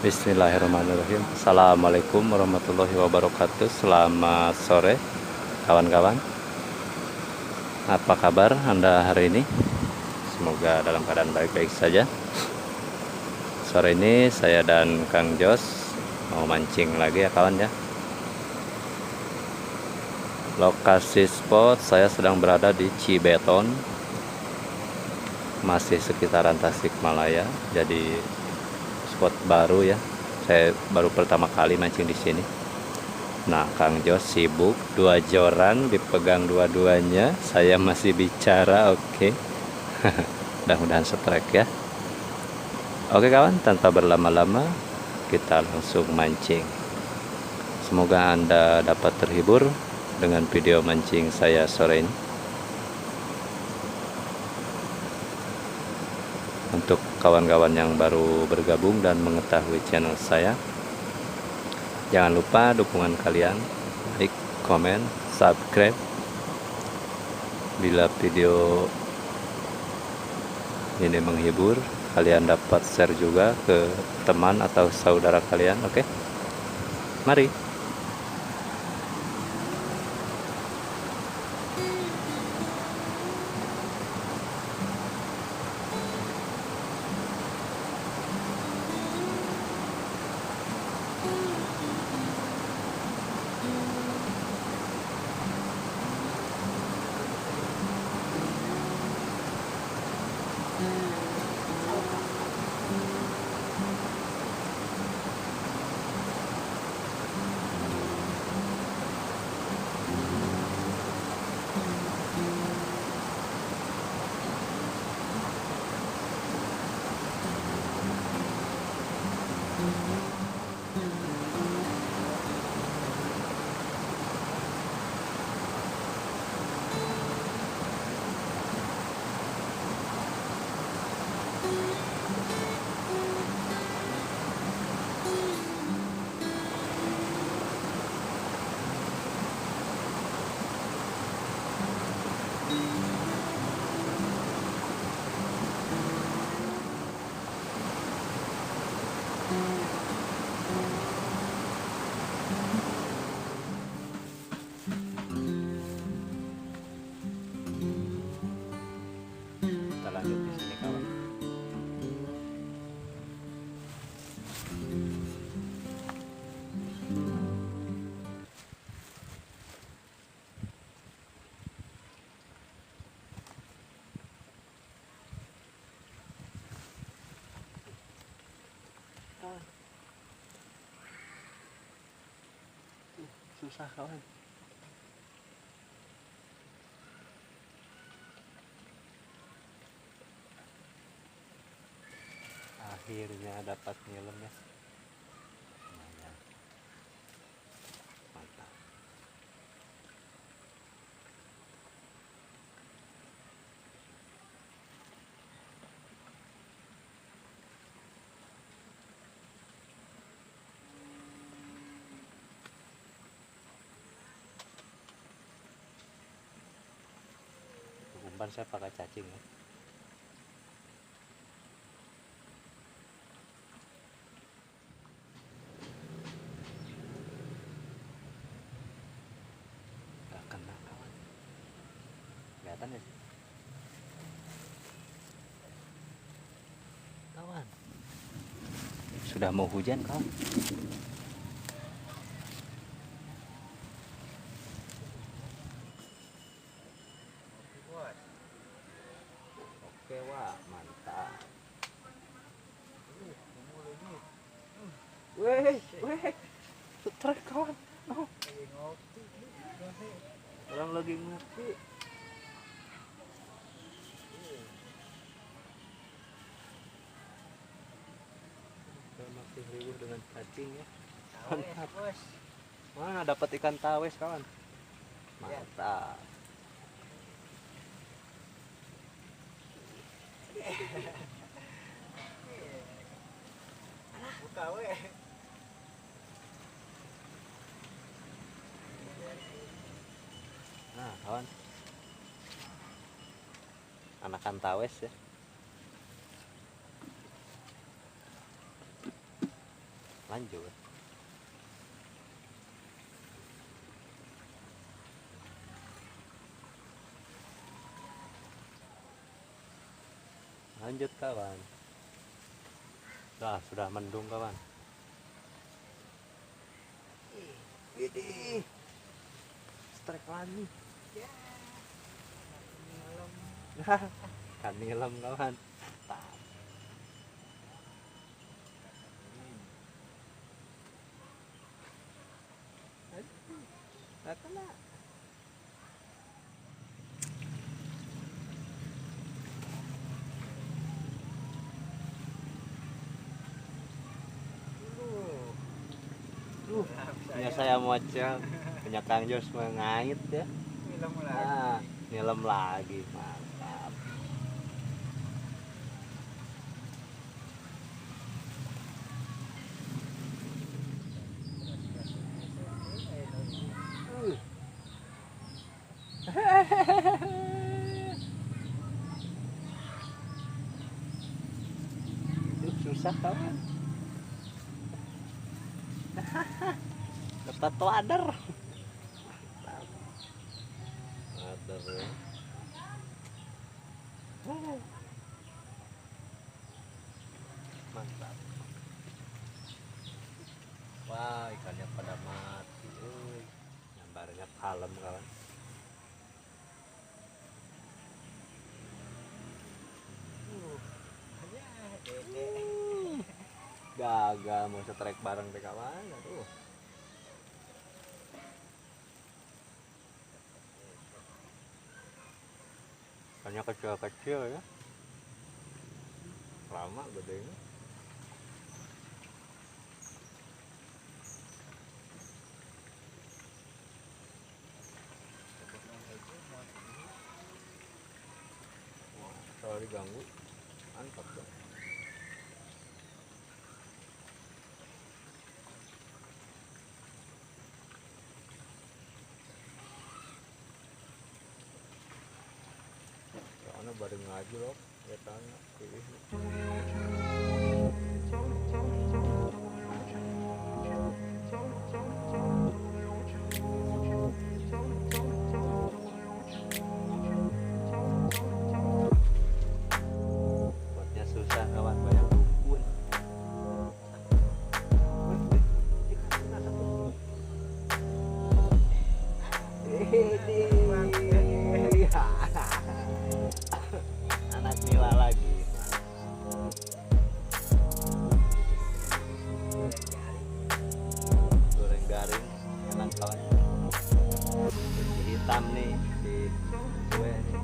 Bismillahirrahmanirrahim. Assalamualaikum warahmatullahi wabarakatuh. Selamat sore kawan-kawan. Apa kabar Anda hari ini? Semoga dalam keadaan baik-baik saja. Sore ini saya dan Kang Jos mau mancing lagi ya kawan ya. Lokasi spot saya sedang berada di Cibeton, masih sekitaran Tasikmalaya. Jadi spot baru ya. Saya baru pertama kali mancing di sini. Nah, Kang Jos sibuk, 2 joran dipegang dua-duanya. Saya masih bicara, oke. Mudah-mudahan strike ya. Oke kawan, tanpa berlama-lama kita langsung mancing. Semoga Anda dapat terhibur dengan video mancing saya sore ini. Untuk kawan-kawan yang baru bergabung dan mengetahui channel saya, jangan lupa dukungan kalian, like, komen, subscribe. Bila video ini menghibur, kalian dapat share juga ke teman atau saudara kalian. Oke, mari. Kita lanjut di sini kawan. Susah kawan. Akhirnya dapat nyelam ya. Lumayan. Mantap. Umpan saya pakai cacing ya. Gak kena kawan. Kelihatan ya sih. Kawan. Sudah mau hujan kawan. Oke wah, mantap. Weh, strike kawan. Oh. Orang lagi ngopi. Saya masih riuh dengan cacing ya. Mantap. Mana dapat ikan tawes kawan. Mantap. Buka weh. Nah kawan, anakan tawes ya. Lanjut. Lanjut kawan. Sudah mendung kawan. Ini strike lagi. Ya. Kan ngilam kawan. Nggak kena. Punya saya mocel, punya Kang Jos mengait ya. Ngilam lagi. Ah, ngilam lagi, mantap. Susah kawan. Dapat wader. Wader ya. Mantap. Wah, ikannya pada mati. Gambarnya kalem kawan. Gagal mau strike bareng deh kawan. Aduh. Ikannya kecil-kecil ya. Lama gedenya. Wah, kalau diganggu mantap dong. Soalnya bareng aja loh, ya tanya pilih. Buatnya susah kawan, banyak rumpun. Anak nila lagi. Goreng garing enak kawan. Biji hitam nih di kue nih.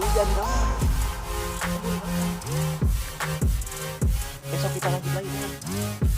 Hujan banget. Besok kita lanjut lagi.